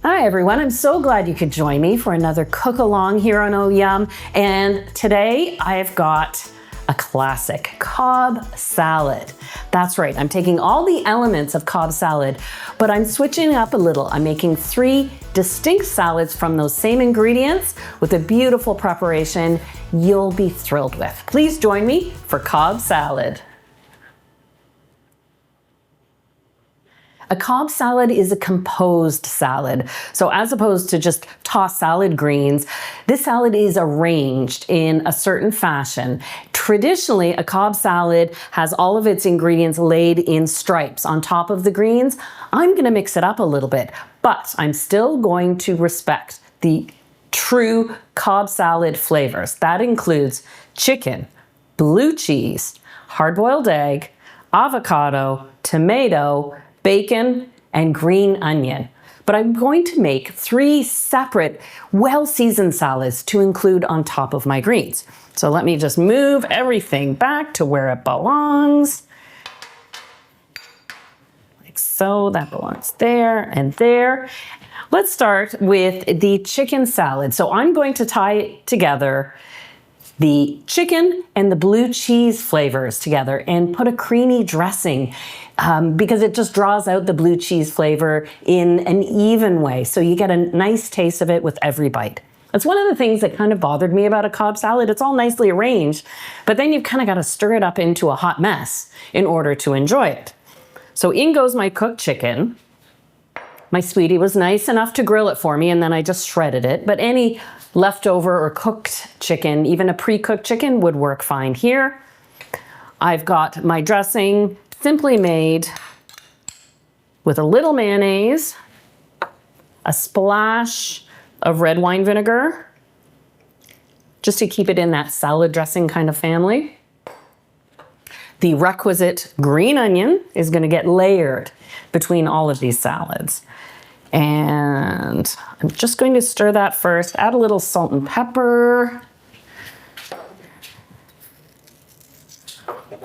Hi everyone, I'm so glad you could join me for another cook along here on Oh Yum. And today I've got a classic Cobb salad. That's right, I'm taking all the elements of Cobb salad, but I'm switching up a little. I'm making 3 distinct salads from those same ingredients with a beautiful preparation you'll be thrilled with. Please join me for Cobb salad. A Cobb salad is a composed salad. So as opposed to just tossed salad greens, this salad is arranged in a certain fashion. Traditionally, a Cobb salad has all of its ingredients laid in stripes on top of the greens. I'm gonna mix it up a little bit, but I'm still going to respect the true Cobb salad flavors. That includes chicken, blue cheese, hard-boiled egg, avocado, tomato, bacon, and green onion. But I'm going to make 3 separate, well-seasoned salads to include on top of my greens. So let me just move everything back to where it belongs. Like so, that belongs there and there. Let's start with the chicken salad. So I'm going to tie together the chicken and the blue cheese flavors together and put a creamy dressing because it just draws out the blue cheese flavor in an even way. So you get a nice taste of it with every bite. That's one of the things that kind of bothered me about a Cobb salad. It's all nicely arranged, but then you've kind of got to stir it up into a hot mess in order to enjoy it. So in goes my cooked chicken. My sweetie was nice enough to grill it for me, and then I just shredded it. But any leftover or cooked chicken, even a pre-cooked chicken, would work fine here. I've got my dressing simply made with a little mayonnaise, a splash of red wine vinegar, just to keep it in that salad dressing kind of family. The requisite green onion is going to get layered between all of these salads. And I'm just going to stir that first, add a little salt and pepper.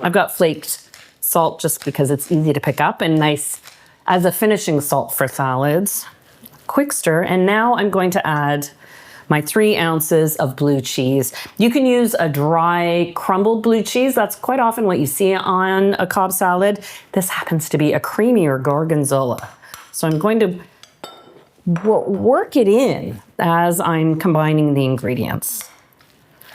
I've got flaked salt just because it's easy to pick up and nice as a finishing salt for salads. Quick stir, and now I'm going to add my 3 ounces of blue cheese. You can use a dry crumbled blue cheese. That's quite often what you see on a Cobb salad. This happens to be a creamier gorgonzola. So I'm going to work it in as I'm combining the ingredients.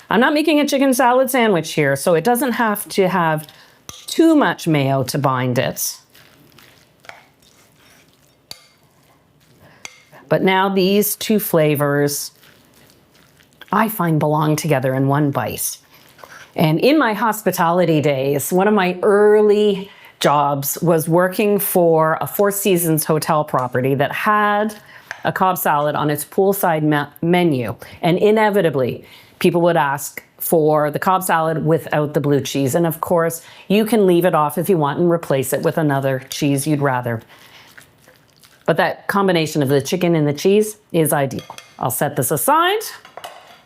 I'm not making a chicken salad sandwich here, so it doesn't have to have too much mayo to bind it. But now these 2 flavors I find belong together in one bite. And in my hospitality days, one of my early jobs was working for a Four Seasons hotel property that had a Cobb salad on its poolside menu. And inevitably, people would ask for the Cobb salad without the blue cheese. And of course, you can leave it off if you want and replace it with another cheese you'd rather. But that combination of the chicken and the cheese is ideal. I'll set this aside.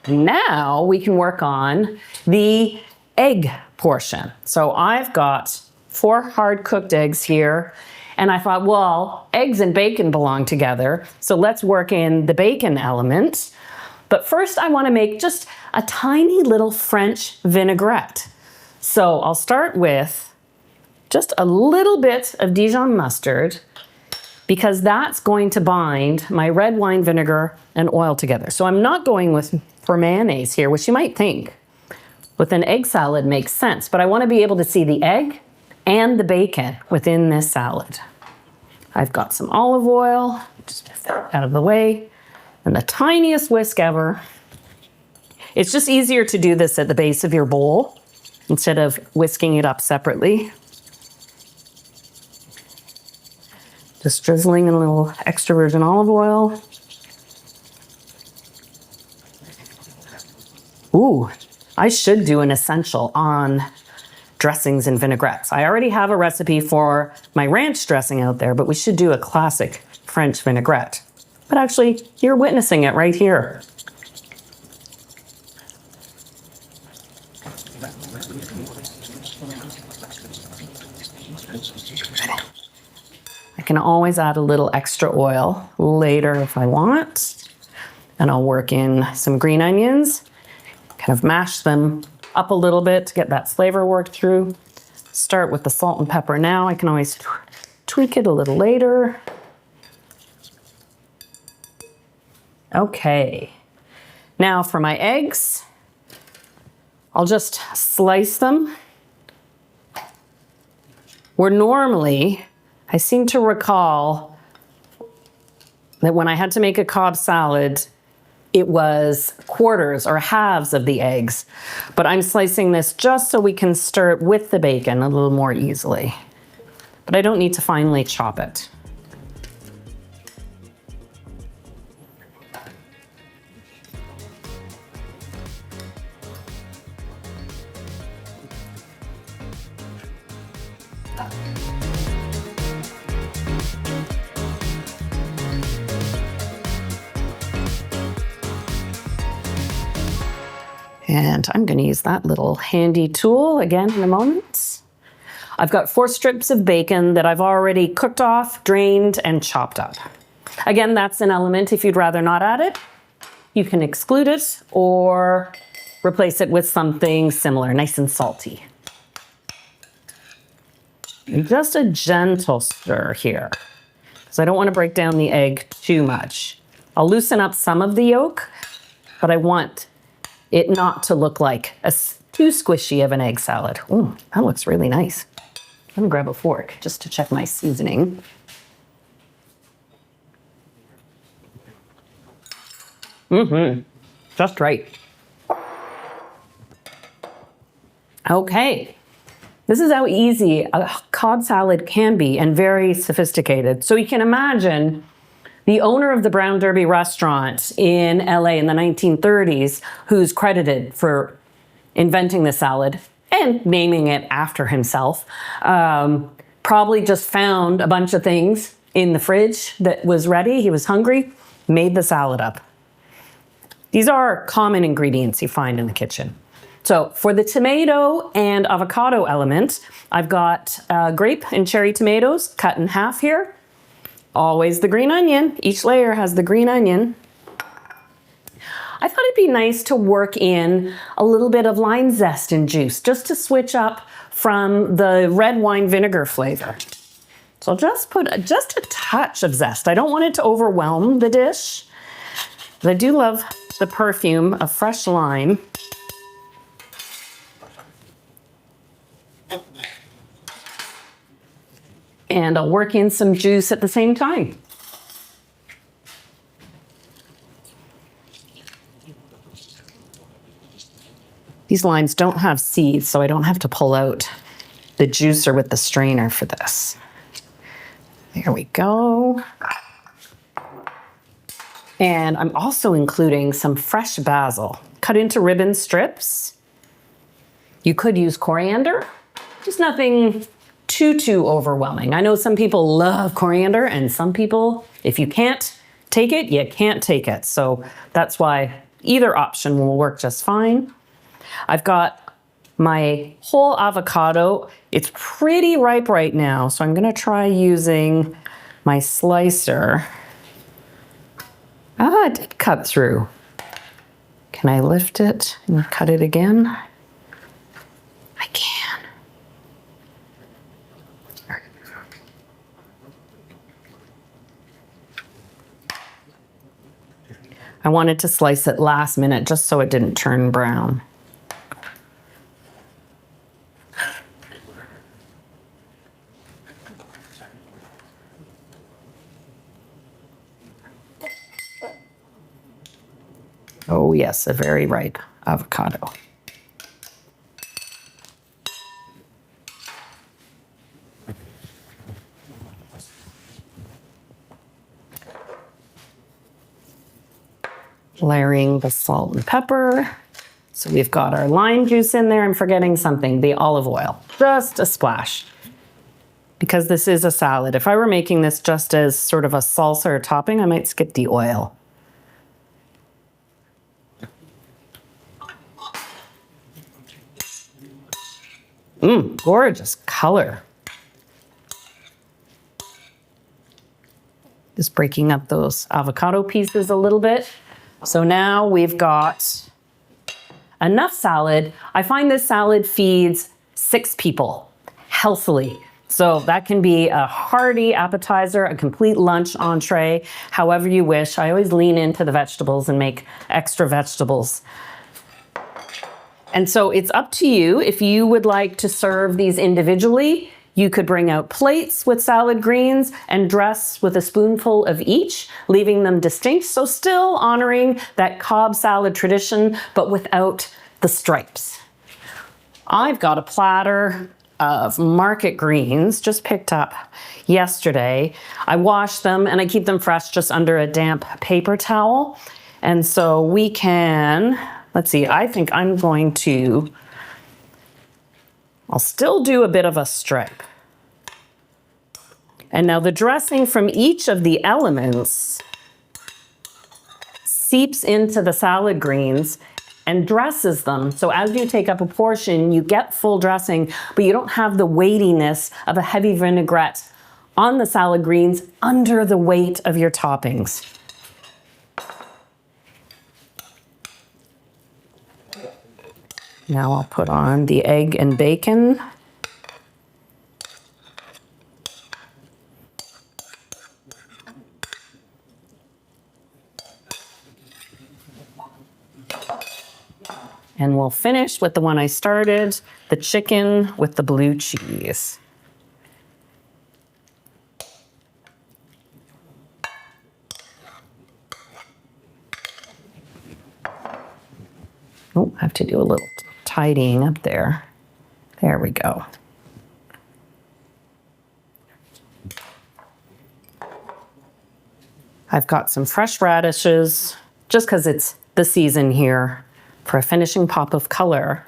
Now we can work on the egg portion. So I've got 4 hard-cooked eggs here. And I thought, well, eggs and bacon belong together, so let's work in the bacon element. But first I want to make just a tiny little French vinaigrette. So I'll start with just a little bit of Dijon mustard because that's going to bind my red wine vinegar and oil together. So I'm not going for mayonnaise here, which you might think with an egg salad makes sense, but I want to be able to see the egg and the bacon within this salad. I've got some olive oil, just get that out of the way, and the tiniest whisk ever. It's just easier to do this at the base of your bowl instead of whisking it up separately. Just drizzling in a little extra virgin olive oil. Ooh, I should do an essential on dressings and vinaigrettes. I already have a recipe for my ranch dressing out there, but we should do a classic French vinaigrette. But actually, you're witnessing it right here. can always add a little extra oil later if I want. And I'll work in some green onions, kind of mash them up a little bit to get that flavor worked through. Start with the salt and pepper now. I can always tweak it a little later. Okay, now for my eggs, I'll just slice them. Where normally, I seem to recall that when I had to make a Cobb salad, it was quarters or halves of the eggs. But I'm slicing this just so we can stir it with the bacon a little more easily. But I don't need to finely chop it. And I'm going to use that little handy tool again in a moment. I've got 4 strips of bacon that I've already cooked off, drained, and chopped up. Again, that's an element. If you'd rather not add it, you can exclude it or replace it with something similar, nice and salty. And just a gentle stir here, because I don't want to break down the egg too much. I'll loosen up some of the yolk, but I want it not to look like too squishy of an egg salad. Ooh, that looks really nice. I'm gonna grab a fork just to check my seasoning. Just right. Okay, this is how easy a Cobb salad can be and very sophisticated. So you can imagine the owner of the Brown Derby restaurant in LA in the 1930s, who's credited for inventing the salad and naming it after himself, probably just found a bunch of things in the fridge that was ready. He was hungry, made the salad up. These are common ingredients you find in the kitchen. So for the tomato and avocado element, I've got grape and cherry tomatoes cut in half here. Always the green onion. Each layer has the green onion. I thought it'd be nice to work in a little bit of lime zest and juice just to switch up from the red wine vinegar flavor. So I'll just put just a touch of zest. I don't want it to overwhelm the dish, but I do love the perfume of fresh lime. And I'll work in some juice at the same time. These limes don't have seeds, so I don't have to pull out the juicer with the strainer for this. There we go. And I'm also including some fresh basil, cut into ribbon strips. You could use coriander, just nothing too overwhelming. I know some people love coriander and some people, if you can't take it, you can't take it. So that's why either option will work just fine. I've got my whole avocado. It's pretty ripe right now, so I'm gonna try using my slicer. It did cut through. Can I lift it and cut it again? I can. I wanted to slice it last minute just so it didn't turn brown. Oh yes, a very ripe avocado. Layering the salt and pepper. So we've got our lime juice in there. I'm forgetting something, the olive oil, just a splash. Because this is a salad. If I were making this just as sort of a salsa or topping, I might skip the oil. Gorgeous color. Just breaking up those avocado pieces a little bit. So now we've got enough salad. I find this salad feeds 6 people healthily. So that can be a hearty appetizer, a complete lunch entree, however you wish. I always lean into the vegetables and make extra vegetables. And so it's up to you. If you would like to serve these individually, you could bring out plates with salad greens and dress with a spoonful of each, leaving them distinct. So still honoring that Cobb salad tradition, but without the stripes. I've got a platter of market greens just picked up yesterday. I wash them and I keep them fresh just under a damp paper towel. And so we can, let's see, I think I'm going to, I'll still do a bit of a stripe. And now the dressing from each of the elements seeps into the salad greens and dresses them. So as you take up a portion, you get full dressing, but you don't have the weightiness of a heavy vinaigrette on the salad greens under the weight of your toppings. Now I'll put on the egg and bacon. And we'll finish with the one I started, the chicken with the blue cheese. Oh, I have to do a little tidying up there. There we go. I've got some fresh radishes, just because it's the season here, for a finishing pop of color.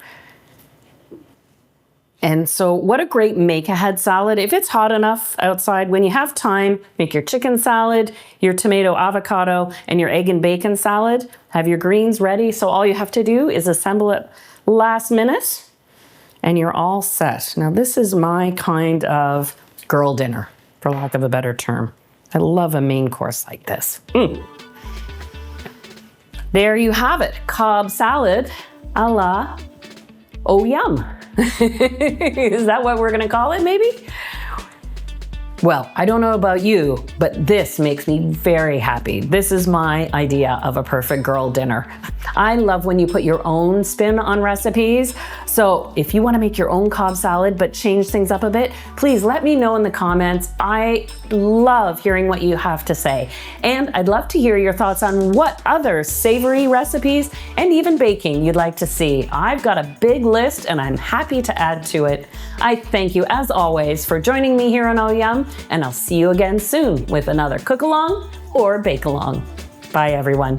And so what a great make-ahead salad. If it's hot enough outside, when you have time, make your chicken salad, your tomato avocado, and your egg and bacon salad. Have your greens ready, so all you have to do is assemble it last minute, and you're all set. Now this is my kind of girl dinner, for lack of a better term. I love a main course like this. There you have it, Cobb salad a la oh yum. Is that what we're gonna call it, maybe? Well, I don't know about you, but this makes me very happy. This is my idea of a perfect girl dinner. I love when you put your own spin on recipes. So if you want to make your own Cobb salad but change things up a bit, please let me know in the comments. I love hearing what you have to say. And I'd love to hear your thoughts on what other savory recipes and even baking you'd like to see. I've got a big list and I'm happy to add to it. I thank you as always for joining me here on Oh Yum, and I'll see you again soon with another cook along or bake along. Bye everyone.